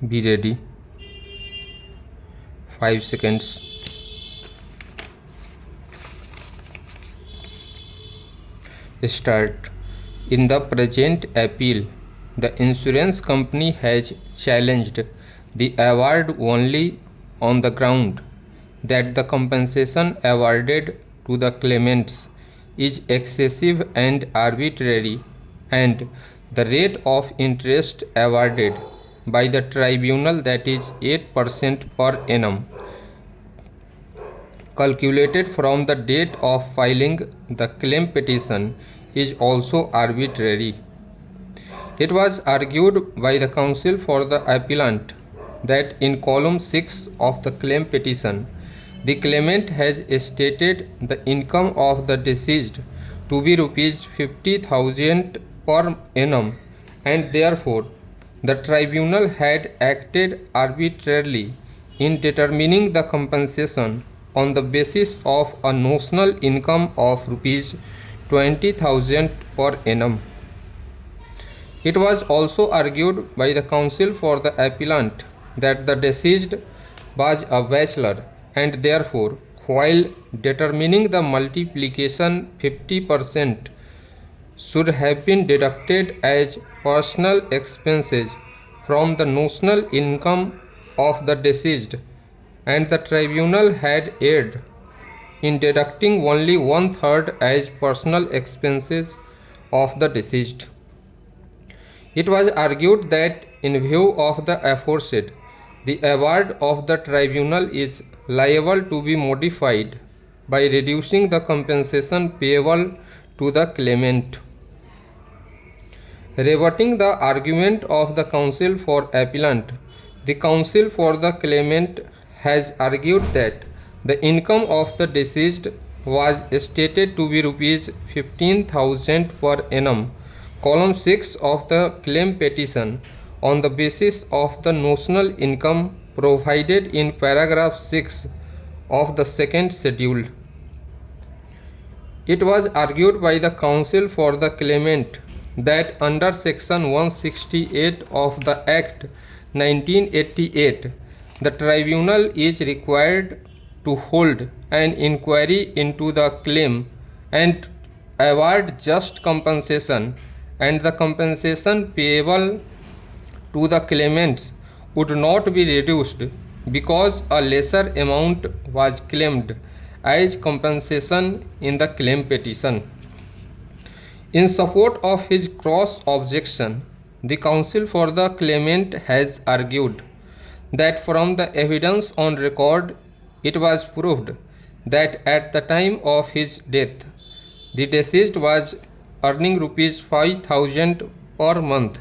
Be ready. 5 seconds. Start. In the present appeal, the insurance company has challenged the award only on the ground that the compensation awarded to the claimants is excessive and arbitrary, and the rate of interest awarded by the tribunal, that is 8% per annum, calculated from the date of filing the claim petition, is also arbitrary. It was argued by the counsel for the appellant that in column 6 of the claim petition, the claimant has stated the income of the deceased to be rupees 50,000 per annum, and therefore the tribunal had acted arbitrarily in determining the compensation on the basis of a notional income of rupees 20,000 per annum. It was also argued by the counsel for the appellant that the deceased was a bachelor, and therefore, while determining the multiplication, 50% should have been deducted as personal expenses from the notional income of the deceased, and the tribunal had erred in deducting only 1/3 as personal expenses of the deceased. It was argued that in view of the aforesaid, the award of the tribunal is liable to be modified by reducing the compensation payable to the claimant. Rebutting the argument of the counsel for appellant, the counsel for the claimant has argued that the income of the deceased was stated to be rupees 15,000 per annum, column 6 of the claim petition, on the basis of the notional income provided in paragraph 6 of the second schedule. It was argued by the counsel for the claimant that under section 168 of the Act 1988, the tribunal is required to hold an inquiry into the claim and award just compensation, and the compensation payable to the claimants would not be reduced because a lesser amount was claimed as compensation in the claim petition. In support of his cross objection, the counsel for the claimant has argued that from the evidence on record, it was proved that at the time of his death, the deceased was earning rupees 5,000 per month,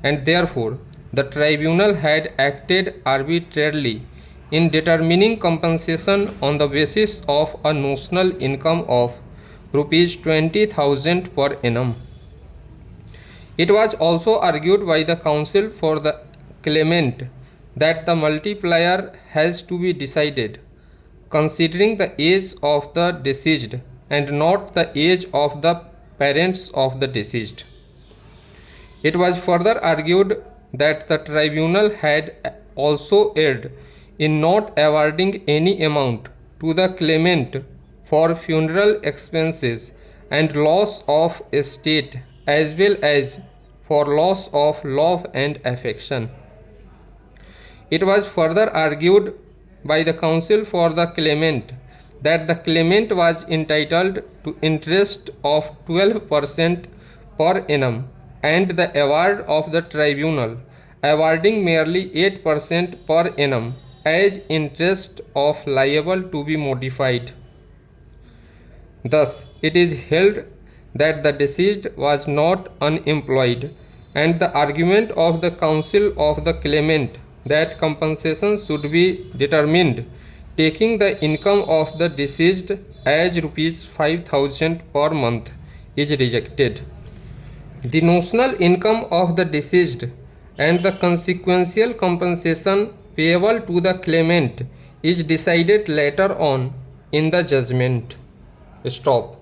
and therefore the tribunal had acted arbitrarily in determining compensation on the basis of a notional income of rupees 20,000 per annum. It was also argued by the counsel for the claimant that the multiplier has to be decided considering the age of the deceased and not the age of the parents of the deceased. It was further argued that the tribunal had also erred in not awarding any amount to the claimant for funeral expenses and loss of estate, as well as for loss of love and affection. It was further argued by the counsel for the claimant that the claimant was entitled to interest of 12% per annum, and the award of the tribunal awarding merely 8% per annum as interest of liable to be modified. Thus, it is held that the deceased was not unemployed, and the argument of the counsel of the claimant that compensation should be determined taking the income of the deceased as rupees 5,000 per month is rejected. The notional income of the deceased and the consequential compensation payable to the claimant is decided later on in the judgment. Stop.